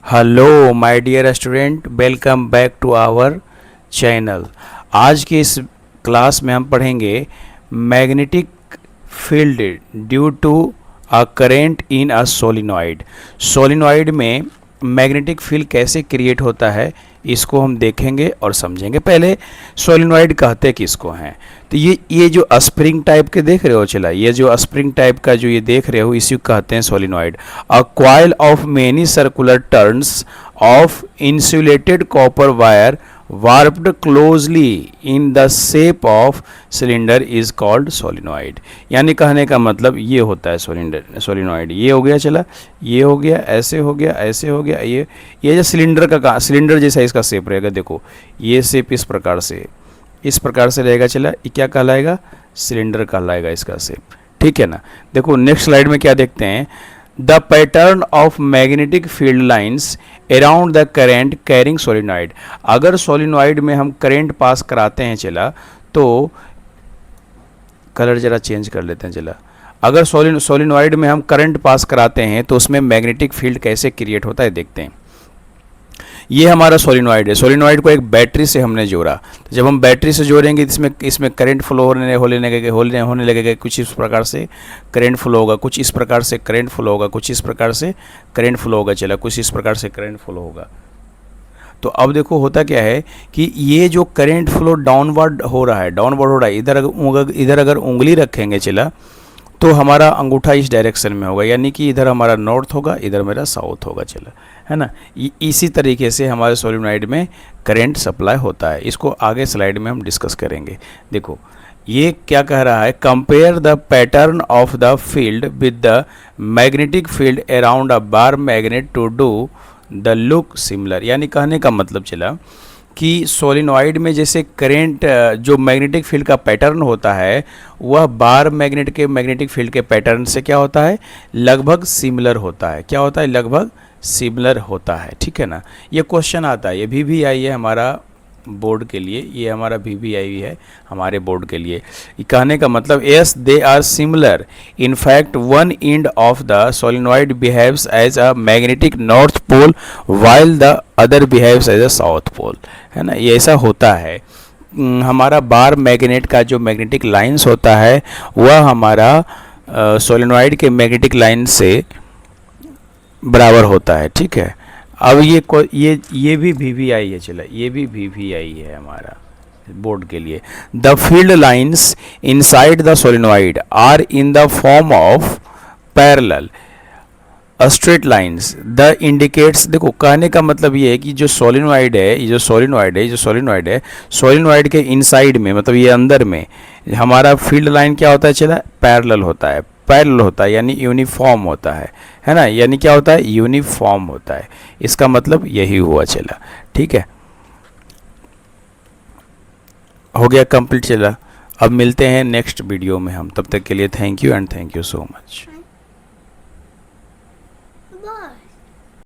Hello my dear student, welcome back to our channel. आज के इस क्लास में हम पढ़ेंगे magnetic field due to a current in a solenoid. Solenoid में मैग्नेटिक फील्ड कैसे क्रिएट होता है इसको हम देखेंगे और समझेंगे। पहले सोलिनॉइड कहते किसको हैं, तो ये जो स्प्रिंग टाइप के देख रहे हो, चला ये जो स्प्रिंग टाइप का जो ये देख रहे हो इसी को कहते हैं solenoid. A coil of many circular turns of insulated copper wire warped closely in the shape of cylinder is called solenoid. यानी कहने का मतलब ये होता है सोलिनॉइड। ये हो गया, चला ये हो गया, ऐसे हो गया, ऐसे हो गया, ये जो सिलेंडर का सिलेंडर जैसा इसका शेप रहेगा। देखो ये शेप इस प्रकार से रहेगा, चला ये क्या कहलाएगा, सिलेंडर कहलाएगा इसका शेप, ठीक है ना। देखो नेक्स्ट स्लाइड में क्या देखते हैं, the pattern of magnetic field lines around the current carrying solenoid. अगर सोलिनॉइड में हम करेंट पास कराते हैं, चला तो कलर जरा चेंज कर लेते हैं, चला अगर सोलिनॉइड में हम करंट पास कराते हैं तो उसमें मैग्नेटिक फील्ड कैसे क्रिएट होता है देखते हैं। ये हमारा सोलिनॉइड है। सोलिनॉइड को एक बैटरी से हमने जोड़ा, तो जब हम बैटरी से जोड़ेंगे तो इसमें करंट फ्लो होने लगेगा। कुछ इस प्रकार से करंट फ्लो होगा, कुछ इस प्रकार से करंट फ्लो होगा, कुछ इस प्रकार से करंट फ्लो होगा, चला कुछ इस प्रकार से करंट फ्लो होगा। तो अब देखो होता क्या है कि ये जो करंट फ्लो डाउनवर्ड हो रहा है, इधर अगर उंगली रखेंगे, चला तो हमारा अंगूठा इस डायरेक्शन में होगा, यानी कि इधर हमारा नॉर्थ होगा, इधर मेरा साउथ होगा, चला है ना। इसी तरीके से हमारे सोलिनॉइड में करंट सप्लाई होता है। इसको आगे स्लाइड में हम डिस्कस करेंगे। देखो ये क्या कह रहा है, compare the pattern of the field with the magnetic field around a bar magnet to do the look similar. यानी कहने का मतलब चला कि सोलिनॉइड में जैसे करंट जो मैग्नेटिक फील्ड का पैटर्न होता है वह बार मैग्नेट के मैग्नेटिक फील्ड के पैटर्न से क्या होता है, लगभग सिमिलर होता है। क्या होता है, लगभग सिमिलर होता है, ठीक है ना। ये क्वेश्चन आता है, ये VVI है हमारा बोर्ड के लिए, ये हमारा VVI है हमारे बोर्ड के लिए। कहने का मतलब yes they are similar, in fact one end of the solenoid behaves as a magnetic north pole while the other behaves as a south pole, है ना। ये ऐसा होता है। हमारा बार मैग्नेट का जो मैग्नेटिक लाइंस होता है वह हमारा सोलिनॉइड के मैग्नेटिक लाइन से बराबर होता है, ठीक है। अब ये भी VVI है, चला ये भी VVI है हमारा बोर्ड के लिए। The field lines inside the solenoid are in the form of parallel straight lines the indicates. देखो कहने का मतलब ये है कि जो सोलिनॉइड है सोलिनॉइड के इनसाइड में, मतलब ये अंदर में हमारा फील्ड लाइन क्या होता है, चला पैरेलल होता है, यानी यूनिफॉर्म होता है ना। यानी क्या होता है, यूनिफॉर्म होता है। इसका मतलब यही हुआ, चला ठीक है, हो गया कंप्लीट, चला। अब मिलते हैं नेक्स्ट वीडियो में हम, तब तक के लिए thank you and thank you so much.